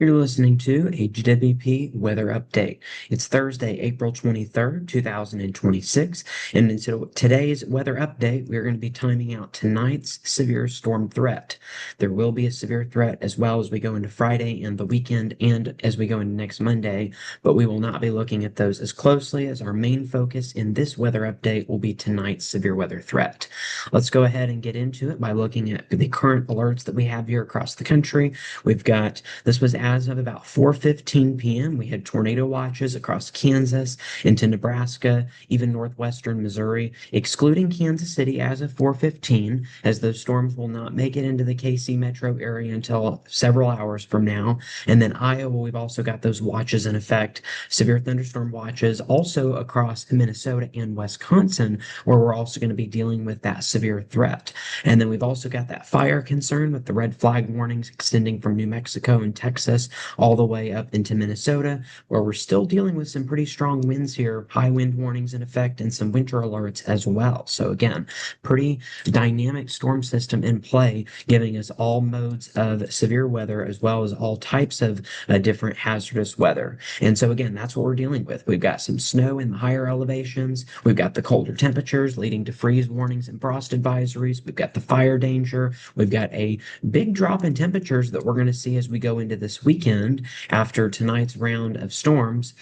You're listening to a GWP weather update. It's Thursday, April 23rd, 2026, and in today's weather update, we're going to be timing out tonight's severe storm threat. There will be a severe threat as well as we go into Friday and the weekend and as we go into next Monday, but we will not be looking at those as closely as our main focus in this weather update will be tonight's severe weather threat. Let's go ahead and get into it by looking at the current alerts that we have here across the country. This was as of about 4:15 p.m. We had tornado watches across Kansas into Nebraska, even northwestern Missouri, excluding Kansas City as of 4:15, as those storms will not make it into the KC metro area until several hours from now. And then Iowa, we've also got those watches in effect, severe thunderstorm watches also across Minnesota and Wisconsin, where we're also going to be dealing with that severe threat. And then we've also got that fire concern with the red flag warnings extending from New Mexico and Texas all the way up into Minnesota, where we're still dealing with some pretty strong winds here, high wind warnings in effect, and some winter alerts as well. So, again, pretty dynamic storm system in play, giving us all modes of severe weather as well as all types of different hazardous weather. And so, again, that's what we're dealing with. We've got some snow in the higher elevations, we've got the colder temperatures leading to freeze warnings and frost advisories, we've got the fire danger, we've got a big drop in temperatures that we're going to see as we go into this weekend after tonight's round of storms.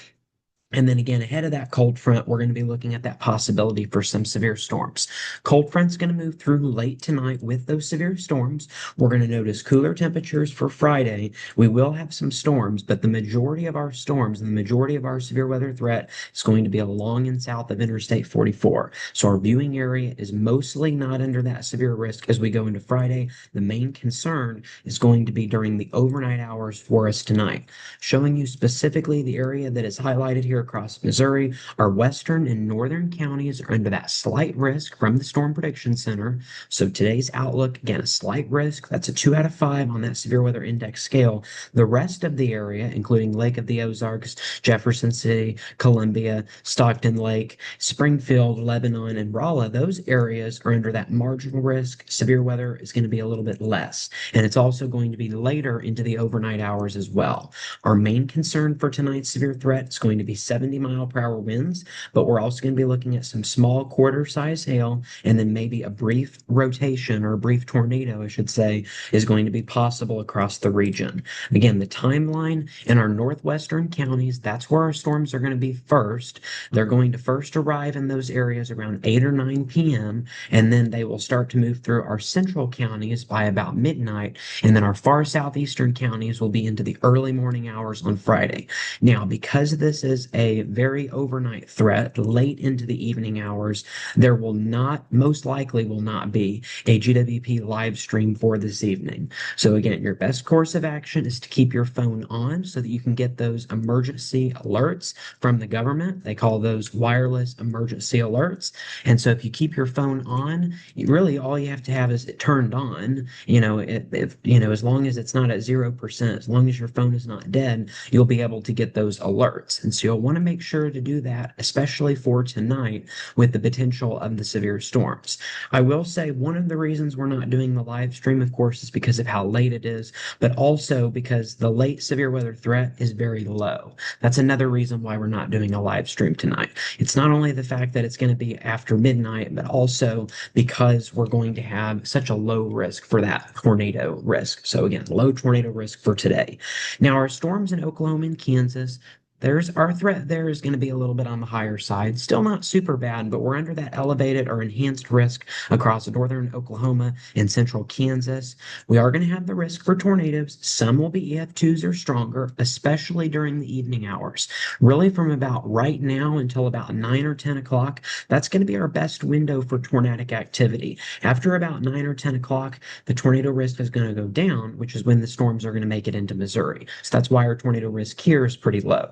And then again, ahead of that cold front, we're going to be looking at that possibility for some severe storms. Cold front's going to move through late tonight with those severe storms. We're going to notice cooler temperatures for Friday. We will have some storms, but the majority of our storms and the majority of our severe weather threat is going to be along and south of Interstate 44. So our viewing area is mostly not under that severe risk as we go into Friday. The main concern is going to be during the overnight hours for us tonight. Showing you specifically the area that is highlighted here across Missouri, our western and northern counties are under that slight risk from the Storm Prediction Center. So today's outlook, again, a slight risk. That's a 2 out of 5 on that severe weather index scale. The rest of the area, including Lake of the Ozarks, Jefferson City, Columbia, Stockton Lake, Springfield, Lebanon, and Rolla, those areas are under that marginal risk. Severe weather is going to be a little bit less. And it's also going to be later into the overnight hours as well. Our main concern for tonight's severe threat is going to be 70-mile-per-hour winds, but we're also going to be looking at some small quarter-size hail, and then maybe a brief rotation or a brief tornado, I should say, is going to be possible across the region. Again, the timeline in our northwestern counties, that's where our storms are going to be first. They're going to first arrive in those areas around 8 or 9 p.m., and then they will start to move through our central counties by about midnight, and then our far southeastern counties will be into the early morning hours on Friday. Now, because this is a very overnight threat, late into the evening hours, there will not, most likely will not be a GWP live stream for this evening. So again, your best course of action is to keep your phone on so that you can get those emergency alerts from the government. They call those wireless emergency alerts. And so if you keep your phone on, really all you have to have is it turned on. As long as it's not at 0%, as long as your phone is not dead, you'll be able to get those alerts. And so you'll want to make sure to do that, especially for tonight with the potential of the severe storms. I will say one of the reasons we're not doing the live stream, of course, is because of how late it is, but also because the late severe weather threat is very low. That's another reason why we're not doing a live stream tonight. It's not only the fact that it's going to be after midnight, but also because we're going to have such a low risk for that tornado risk. So again, low tornado risk for today. Now, our storms in Oklahoma and Kansas, there's our threat there is going to be a little bit on the higher side. Still not super bad, but we're under that elevated or enhanced risk across northern Oklahoma and central Kansas. We are going to have the risk for tornadoes. Some will be EF2s or stronger, especially during the evening hours. Really, from about right now until about 9 or 10 o'clock, that's going to be our best window for tornadic activity. After about 9 or 10 o'clock, the tornado risk is going to go down, which is when the storms are going to make it into Missouri. So that's why our tornado risk here is pretty low.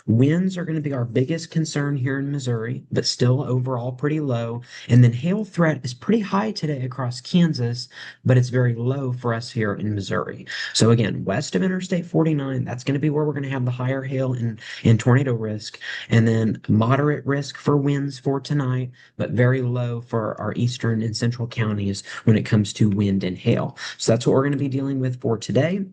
Winds are going to be our biggest concern here in Missouri, but still overall pretty low. And then hail threat is pretty high today across Kansas, but it's very low for us here in Missouri. So again, west of Interstate 49, that's going to be where we're going to have the higher hail and tornado risk. And then moderate risk for winds for tonight, but very low for our eastern and central counties when it comes to wind and hail. So that's what we're going to be dealing with for today.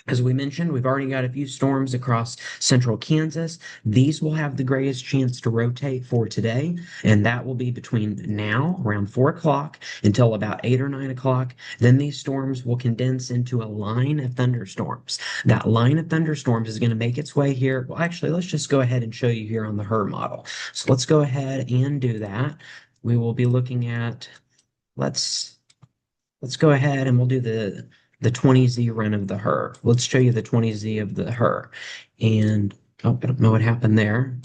As we mentioned, we've already got a few storms across central Kansas. These will have the greatest chance to rotate for today, and that will be between now, around 4 o'clock, until about 8 or 9 o'clock. Then these storms will condense into a line of thunderstorms. That line of thunderstorms is going to make its way here. Well, actually, let's just go ahead and show you here on the HER model. So let's go ahead and do that. We will be looking at, let's Let's go ahead and we'll do the 20Z run of the her. Let's show you the 20Z of the her. And oh, I don't know what happened there.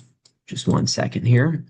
Just one second here.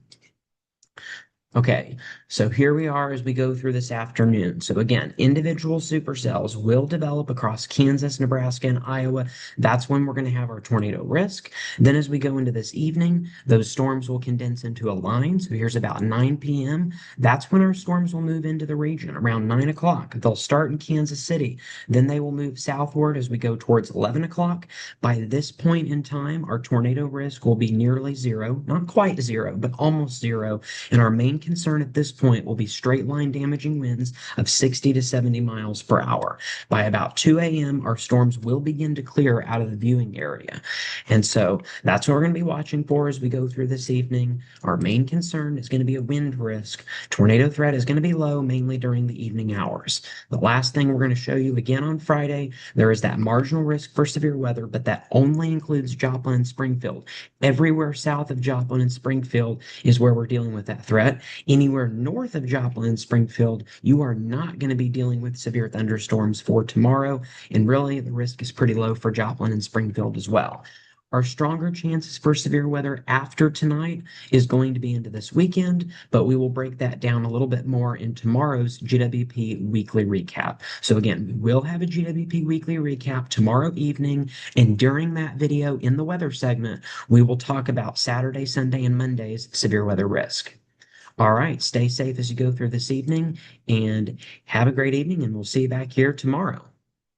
Okay, so here we are as we go through this afternoon. So again, individual supercells will develop across Kansas, Nebraska, and Iowa. That's when we're going to have our tornado risk. Then as we go into this evening, those storms will condense into a line. So here's about 9 p.m. That's when our storms will move into the region around 9 o'clock. They'll start in Kansas City. Then they will move southward as we go towards 11 o'clock. By this point in time, our tornado risk will be nearly zero, not quite zero, but almost zero. And our main concern at this point will be straight line damaging winds of 60 to 70 miles per hour. By about 2 a.m., our storms will begin to clear out of the viewing area. And so that's what we're going to be watching for as we go through this evening. Our main concern is going to be a wind risk. Tornado threat is going to be low, mainly during the evening hours. The last thing we're going to show you again on Friday, there is that marginal risk for severe weather, but that only includes Joplin and Springfield. Everywhere south of Joplin and Springfield is where we're dealing with that threat. Anywhere north of Joplin and Springfield, you are not going to be dealing with severe thunderstorms for tomorrow. And really, the risk is pretty low for Joplin and Springfield as well. Our stronger chances for severe weather after tonight is going to be into this weekend, but we will break that down a little bit more in tomorrow's GWP weekly recap. So again, we will have a GWP weekly recap tomorrow evening, and during that video in the weather segment, we will talk about Saturday, Sunday, and Monday's severe weather risk. All right, stay safe as you go through this evening and have a great evening, and we'll see you back here tomorrow.